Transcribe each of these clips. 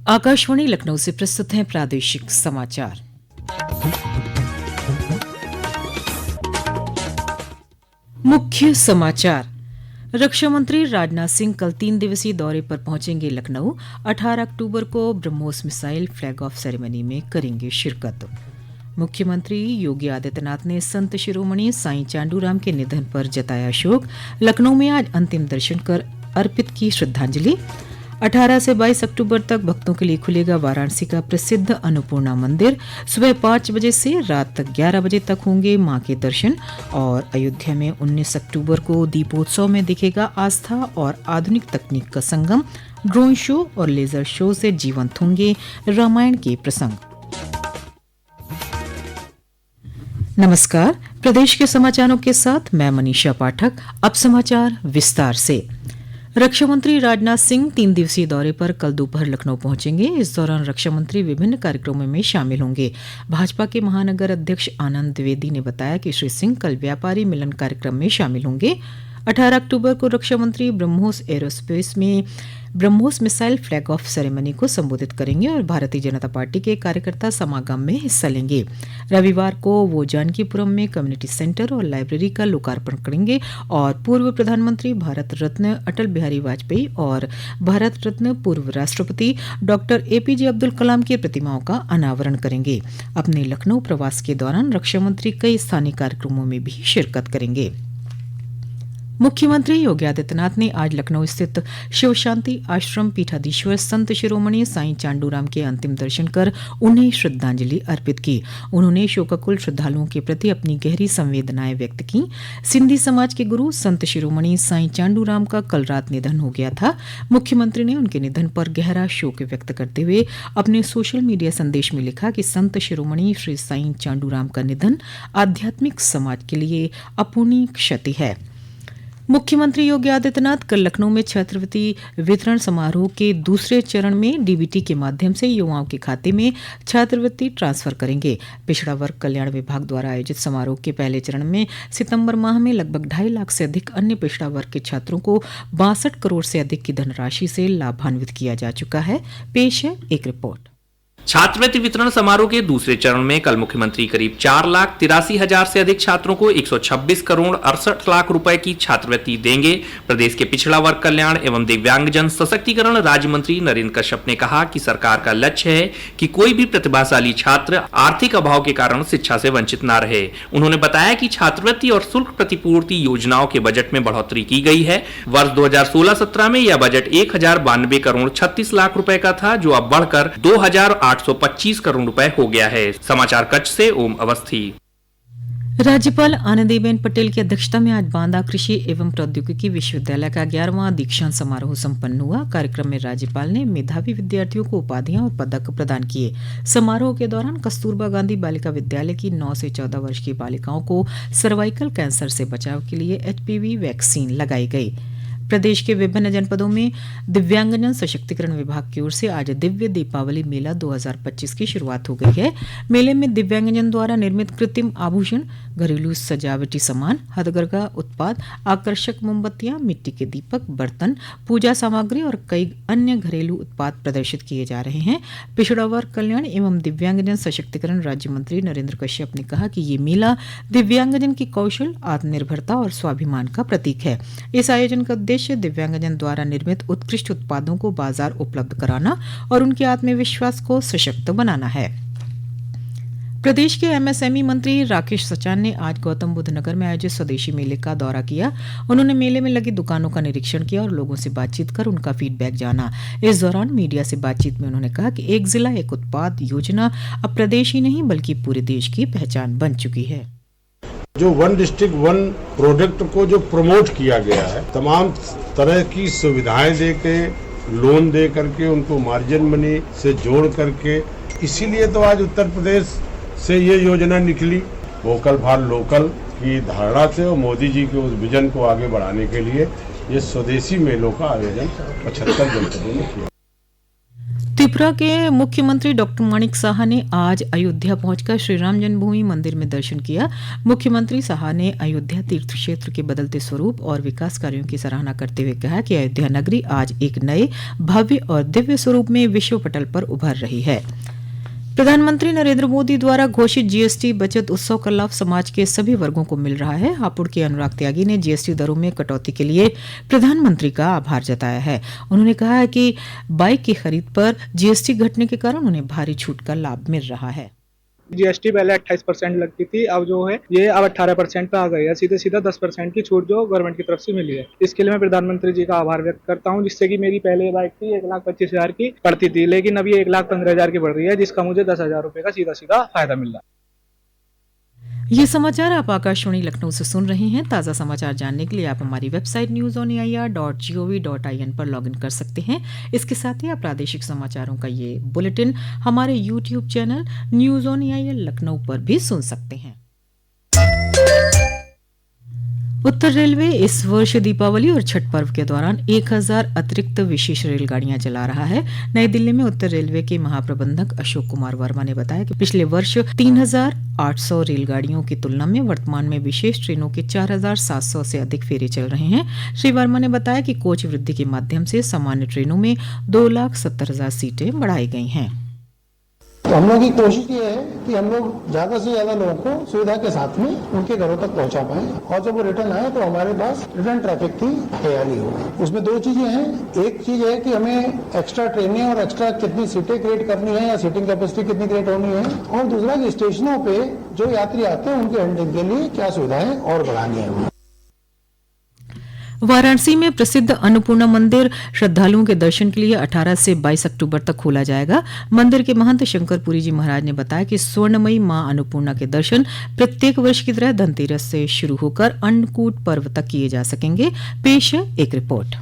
आकाशवाणी लखनऊ से प्रस्तुत हैं प्रादेशिक समाचार। मुख्य समाचार। रक्षा मंत्री राजनाथ सिंह कल 3 दिवसीय दौरे पर पहुंचेंगे लखनऊ। 18 अक्टूबर को BrahMos missile flag of ceremony में करेंगे शिरकत। मुख्यमंत्री योगी आदित्यनाथ ने संत शिरोमणि साईं चांडूराम के निधन पर जताया शोक। लखनऊ में आज अंतिम दर्शन कर अर्पित की श्रद्धांजलि। 18 से 22 अक्टूबर तक भक्तों के लिए खुलेगा वाराणसी का प्रसिद्ध अन्नपूर्णा मंदिर। सुबह 5 बजे से रात 11 बजे तक होंगे मां के दर्शन। और अयोध्या में 19 अक्टूबर को दीपोत्सव में दिखेगा आस्था और आधुनिक तकनीक का संगम। ड्रोन शो और लेजर शो से जीवंत होंगे रामायण के प्रसंग। नमस्कार, प्रदेश के समाचारों के साथ मैं मनीषा पाठक। अब समाचार विस्तार से। रक्षा मंत्री राजनाथ सिंह 3 दिवसीय दौरे पर कल दोपहर लखनऊ पहुंचेंगे। इस दौरान रक्षा मंत्री विभिन्न कार्यक्रमों में शामिल होंगे। भाजपा के महानगर अध्यक्ष आनंद द्विवेदी ने बताया कि श्री सिंह कल व्यापारी मिलन कार्यक्रम में शामिल होंगे। 18 अक्टूबर को रक्षा मंत्री ब्रह्मोस एरोस्पेस में BrahMos missile flag of ceremony को संबोधित करेंगे और भारतीय जनता पार्टी के कार्यकर्ता समागम में हिस्सा लेंगे। रविवार को वो जानकीपुरम में कम्युनिटी सेंटर और लाइब्रेरी का लोकार्पण करेंगे और पूर्व प्रधानमंत्री भारत रत्न अटल बिहारी वाजपेयी और भारत रत्न पूर्व राष्ट्रपति डॉक्टर एपीजे अब्दुल कलाम की प्रतिमाओं का अनावरण करेंगे। अपने लखनऊ प्रवास के दौरान रक्षा मंत्री कई स्थानीय कार्यक्रमों में भी शिरकत करेंगे। मुख्यमंत्री योगी आदित्यनाथ ने आज लखनऊ स्थित शिव शांति आश्रम पीठाधीश्वर संत शिरोमणि साईं चांडूराम के अंतिम दर्शन कर उन्हें श्रद्धांजलि अर्पित की। उन्होंने शोकाकुल श्रद्धालुओं के प्रति अपनी गहरी संवेदनाएं व्यक्त की। सिंधी समाज के गुरु संत शिरोमणि साईं चांडूराम का कल रात निधन हो गया था। मुख्यमंत्री ने उनके निधन पर गहरा शोक व्यक्त करते हुए अपने सोशल मीडिया संदेश में लिखा कि संत शिरोमणि श्री साईं चांडूराम का निधन आध्यात्मिक समाज के लिए अपूर्णीय क्षति है। मुख्यमंत्री योगी आदित्यनाथ कल लखनऊ में छात्रवृत्ति वितरण समारोह के दूसरे चरण में डीबीटी के माध्यम से युवाओं के खाते में छात्रवृत्ति ट्रांसफर करेंगे। पिछड़ा वर्ग कल्याण विभाग द्वारा आयोजित समारोह के पहले चरण में सितंबर माह में लगभग 2.5 लाख से अधिक अन्य पिछड़ा वर्ग के छात्रों को 62 करोड़ से अधिक की धनराशि से लाभान्वित किया जा चुका है। पेश है एक रिपोर्ट। छात्रवृत्ति वितरण समारोह के दूसरे चरण में कल मुख्यमंत्री करीब 4,83,000 से अधिक छात्रों को 126 करोड़ 68 लाख रुपए की छात्रवृत्ति देंगे। प्रदेश के पिछड़ा वर्ग कल्याण एवं दिव्यांगजन सशक्तिकरण राज्य मंत्री नरेंद्र कश्यप ने कहा कि सरकार का लक्ष्य है कि कोई भी प्रतिभाशाली छात्र आर्थिक अभाव के कारण शिक्षा से वंचित न रहे। उन्होंने बताया कि छात्रवृत्ति और शुल्क प्रतिपूर्ति योजनाओं के बजट में बढ़ोतरी की गई है। वर्ष 2016-17 में यह बजट 1,092 करोड़ 36 लाख रुपए का था, जो अब बढ़कर 2,825 करोड़ रुपए हो गया है। समाचार कक्ष से ओम अवस्थी। राज्यपाल आनंदीबेन पटेल की अध्यक्षता में आज बांदा कृषि एवं प्रौद्योगिकी विश्वविद्यालय का 11वां दीक्षांत समारोह संपन्न हुआ। कार्यक्रम में राज्यपाल ने मेधावी विद्यार्थियों को उपाधियां और पदक प्रदान किए। समारोह के दौरान कस्तूरबा गांधी बालिका विद्यालय की 9 से 14 वर्ष की बालिकाओं को सर्वाइकल कैंसर से बचाव के लिए HPV वैक्सीन लगाई गई। प्रदेश के विभिन्न जनपदों में दिव्यांगजन सशक्तिकरण विभाग की ओर से आज दिव्य दीपावली मेला 2025 की शुरुआत हो गई है। मेले में दिव्यांगजन द्वारा निर्मित कृत्रिम आभूषण, घरेलू सजावटी सामान, हथकरघा उत्पाद, आकर्षक मोमबत्तियां, मिट्टी के दीपक, बर्तन, पूजा सामग्री और कई अन्य घरेलू उत्पाद प्रदर्शित किए जा रहे हैं। पिछड़ा वर्ग कल्याण एवं दिव्यांगजन सशक्तिकरण राज्य मंत्री नरेंद्र कश्यप ने कहा कि ये मेला दिव्यांगजन की कौशल, आत्मनिर्भरता और स्वाभिमान का प्रतीक है। इस आयोजन का उद्देश्य दिव्यांगजन द्वारा निर्मित उत्कृष्ट उत्पादों को बाजार उपलब्ध कराना और उनके आत्मविश्वास को सशक्त बनाना है। प्रदेश के MSME मंत्री राकेश सचान ने आज गौतम बुद्ध नगर में आयोजित स्वदेशी मेले का दौरा किया। उन्होंने मेले में लगी दुकानों का निरीक्षण किया और लोगों से बातचीत कर उनका फीडबैक जाना। इस दौरान मीडिया से बातचीत में उन्होंने कहा कि एक जिला एक उत्पाद योजना अब प्रदेश ही नहीं बल्कि पूरे देश की पहचान बन चुकी है। जो 1 डिस्ट्रिक्ट 1 प्रोडक्ट को जो प्रमोट किया गया है, तमाम तरह की सुविधाएं दे के, लोन दे करके, उनको मार्जिन मनी से जोड़ करके, इसीलिए तो आज उत्तर प्रदेश से ये योजना निकली। वोकल फॉर लोकल की धारणा से और मोदी जी के उस विजन को आगे बढ़ाने के लिए ये स्वदेशी मेलों का आयोजन 75 जनपदों में किया। त्रिपुरा के मुख्यमंत्री डॉक्टर माणिक साहा ने आज अयोध्या पहुंचकर श्री राम जन्मभूमि मंदिर में दर्शन किया। मुख्यमंत्री साहा ने अयोध्या तीर्थ क्षेत्र के बदलते स्वरूप और विकास कार्यों की सराहना करते हुए कहा कि अयोध्या नगरी आज एक नए भव्य और दिव्य स्वरूप में विश्व पटल पर उभर रही है। प्रधानमंत्री नरेंद्र मोदी द्वारा घोषित जीएसटी बचत उत्सव का लाभ समाज के सभी वर्गों को मिल रहा है। हापुड़ के अनुराग त्यागी ने जीएसटी दरों में कटौती के लिए प्रधानमंत्री का आभार जताया है। उन्होंने कहा है कि बाइक की खरीद पर जीएसटी घटने के कारण उन्हें भारी छूट का लाभ मिल रहा है। जीएसटी पहले 28% लगती थी, अब जो है ये अब 18% पे आ गई है। सीधे सीधा 10% की छूट जो गवर्नमेंट की तरफ से मिली है। इसके लिए मैं प्रधानमंत्री जी का आभार व्यक्त करता हूं, जिससे कि मेरी पहले बाइक थी 1,25,000 की पड़ती थी, लेकिन अब ये 1,15,000 की पड़ रही है, जिसका मुझे 10,000 रुपए का सीधा सीधा फायदा मिल रहा है। ये समाचार आप आकाशवाणी लखनऊ से सुन रहे हैं। ताज़ा समाचार जानने के लिए आप हमारी वेबसाइट newsonair.gov.in पर लॉगिन कर सकते हैं। इसके साथ ही आप प्रादेशिक समाचारों का ये बुलेटिन हमारे YouTube channel news on AIR Lucknow पर भी सुन सकते हैं। उत्तर रेलवे इस वर्ष दीपावली और छठ पर्व के दौरान 1,000 अतिरिक्त विशेष रेलगाड़ियां चला रहा है। नई दिल्ली में उत्तर रेलवे के महाप्रबंधक अशोक कुमार वर्मा ने बताया कि पिछले वर्ष 3,800 रेलगाड़ियों की तुलना में वर्तमान में विशेष ट्रेनों के 4,700 से अधिक फेरे चल रहे हैं। श्री वर्मा ने बताया कि कोच वृद्धि के माध्यम से सामान्य ट्रेनों में 2,70,000 सीटें बढ़ाई गई हैं। तो हम लोग की कोशिश ये है कि हम लोग ज्यादा से ज्यादा लोगों को सुविधा के साथ में उनके घरों तक पहुंचा पाएं, और जब वो रिटर्न आए तो हमारे पास रिटर्न ट्रैफिक की तैयारी हो। उसमें दो चीजें हैं। एक चीज है कि हमें एक्स्ट्रा ट्रेनें और एक्स्ट्रा कितनी सीटें क्रिएट करनी है या सीटिंग कैपेसिटी कितनी क्रिएट होनी है, और दूसरा कि स्टेशनों पे जो यात्री आते हैं उनके हैंडलिंग के लिए क्या सुविधाएं और बढ़ानी है। वाराणसी में प्रसिद्ध अन्नपूर्णा मंदिर श्रद्धालुओं के दर्शन के लिए 18 से 22 अक्टूबर तक खोला जाएगा। मंदिर के महंत शंकरपुरी जी महाराज ने बताया कि स्वर्णमयी मां अन्नपूर्णा के दर्शन प्रत्येक वर्ष की तरह धनतेरस से शुरू होकर अन्नकूट पर्व तक किए जा सकेंगे। पेश है एक रिपोर्ट।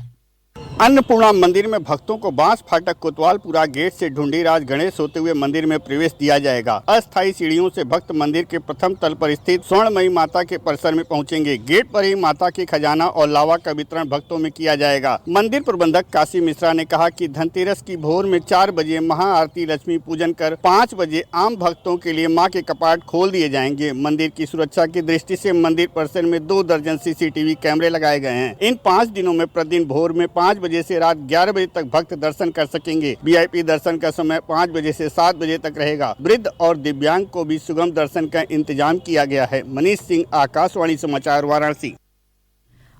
अन्नपूर्णा मंदिर में भक्तों को बांस फाटक कोतवालपुरा गेट से ढूंढीराज गणेश होते हुए मंदिर में प्रवेश दिया जाएगा। अस्थायी सीढ़ियों से भक्त मंदिर के प्रथम तल पर स्थित स्वर्णमयी माता के परिसर में पहुंचेंगे। गेट पर ही माता के खजाना और लावा का वितरण भक्तों में किया जाएगा। मंदिर प्रबंधक काशी मिश्रा ने कहा कि धनतेरस की भोर में 4 बजे महाआरती लक्ष्मी पूजन कर 5 बजे आम भक्तों के लिए मां के कपाट खोल दिए जाएंगे। मंदिर की सुरक्षा की दृष्टि से मंदिर परिसर में 2 दर्जन CCTV कैमरे लगाए गए हैं। इन 5 दिनों में प्रतिदिन भोर में 5 बजे से रात 11 बजे तक भक्त दर्शन कर सकेंगे। VIP दर्शन का समय 5 बजे से 7 बजे तक रहेगा। वृद्ध और दिव्यांग को भी सुगम दर्शन का इंतजाम किया गया है। मनीष सिंह, आकाशवाणी समाचार, वाराणसी।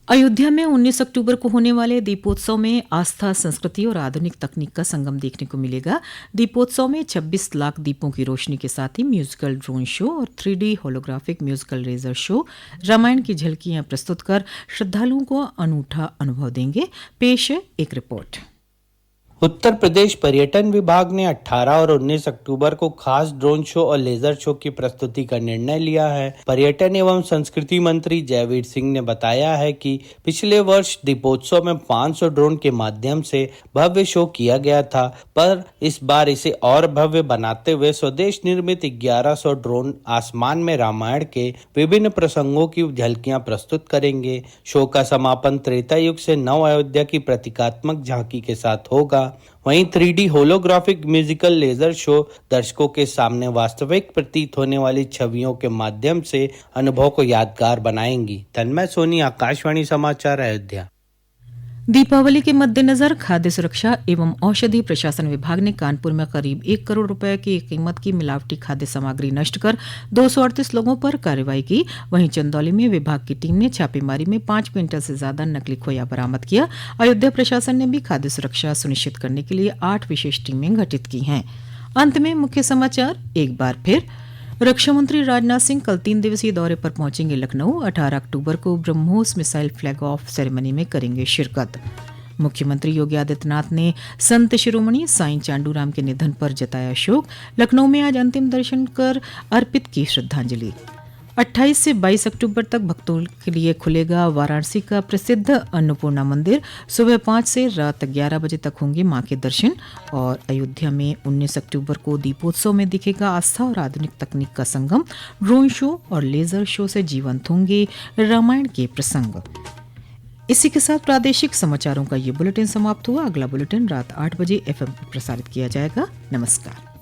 अयोध्या में 19 अक्टूबर को होने वाले दीपोत्सव में आस्था, संस्कृति और आधुनिक तकनीक का संगम देखने को मिलेगा। दीपोत्सव में 26 लाख दीपों की रोशनी के साथ ही म्यूजिकल ड्रोन शो और 3D holographic musical laser show, Ramayana की झलकियां प्रस्तुत कर श्रद्धालुओं को अनूठा अनुभव देंगे। पेश है एक रिपोर्ट। उत्तर प्रदेश पर्यटन विभाग ने 18 और 19 अक्टूबर को खास ड्रोन शो और लेजर शो की प्रस्तुति का निर्णय लिया है। पर्यटन एवं संस्कृति मंत्री जयवीर सिंह ने बताया है कि पिछले वर्ष दीपोत्सव में 500 ड्रोन के माध्यम से भव्य शो किया गया था, पर इस बार इसे और भव्य बनाते हुए स्वदेश निर्मित 1100 ड्रोन आसमान में रामायण के विभिन्न प्रसंगों की झलकियां प्रस्तुत करेंगे। शो का समापन त्रेता युग से नव अयोध्या की प्रतीकात्मक झांकी के साथ होगा। वहीं 3D holographic musical laser show दर्शकों के सामने वास्तविक प्रतीत होने वाली छवियों के माध्यम से अनुभव को यादगार बनाएंगी। तन्मय सोनी, आकाशवाणी समाचार, अयोध्या। दीपावली के मद्देनजर खाद्य सुरक्षा एवं औषधि प्रशासन विभाग ने कानपुर में करीब 1 करोड़ रुपए की कीमत की मिलावटी खाद्य सामग्री नष्ट कर 238 लोगों पर कार्रवाई की। वहीं चंदौली में विभाग की टीम ने छापेमारी में 5 क्विंटल से ज्यादा नकली खोया बरामद किया। अयोध्या प्रशासन ने भी खाद्य सुरक्षा सुनिश्चित करने के लिए 8 विशेष टीमें गठित की हैं। अंत में मुख्य समाचार एक बार फिर। रक्षा मंत्री राजनाथ सिंह कल 3 दिवसीय दौरे पर पहुंचेंगे लखनऊ। 18 अक्टूबर को BrahMos missile flag of ceremony में करेंगे शिरकत। मुख्यमंत्री योगी आदित्यनाथ ने संत शिरोमणि साईं चांडूराम के निधन पर जताया शोक। लखनऊ में आज अंतिम दर्शन कर अर्पित की श्रद्धांजलि। 28 से 22 अक्टूबर तक भक्तों के लिए खुलेगा वाराणसी का प्रसिद्ध अन्नपूर्णा मंदिर। सुबह 5 से रात 11 बजे तक होंगे मां के दर्शन। और अयोध्या में 19 अक्टूबर को दीपोत्सव में दिखेगा आस्था और आधुनिक तकनीक का संगम। ड्रोन शो और लेजर शो से जीवंत होंगे रामायण के प्रसंग। इसी के साथ प्रादेशिक समाचारों का ये बुलेटिन समाप्त हुआ। अगला बुलेटिन रात 8 बजे FM पर प्रसारित किया जाएगा। नमस्कार।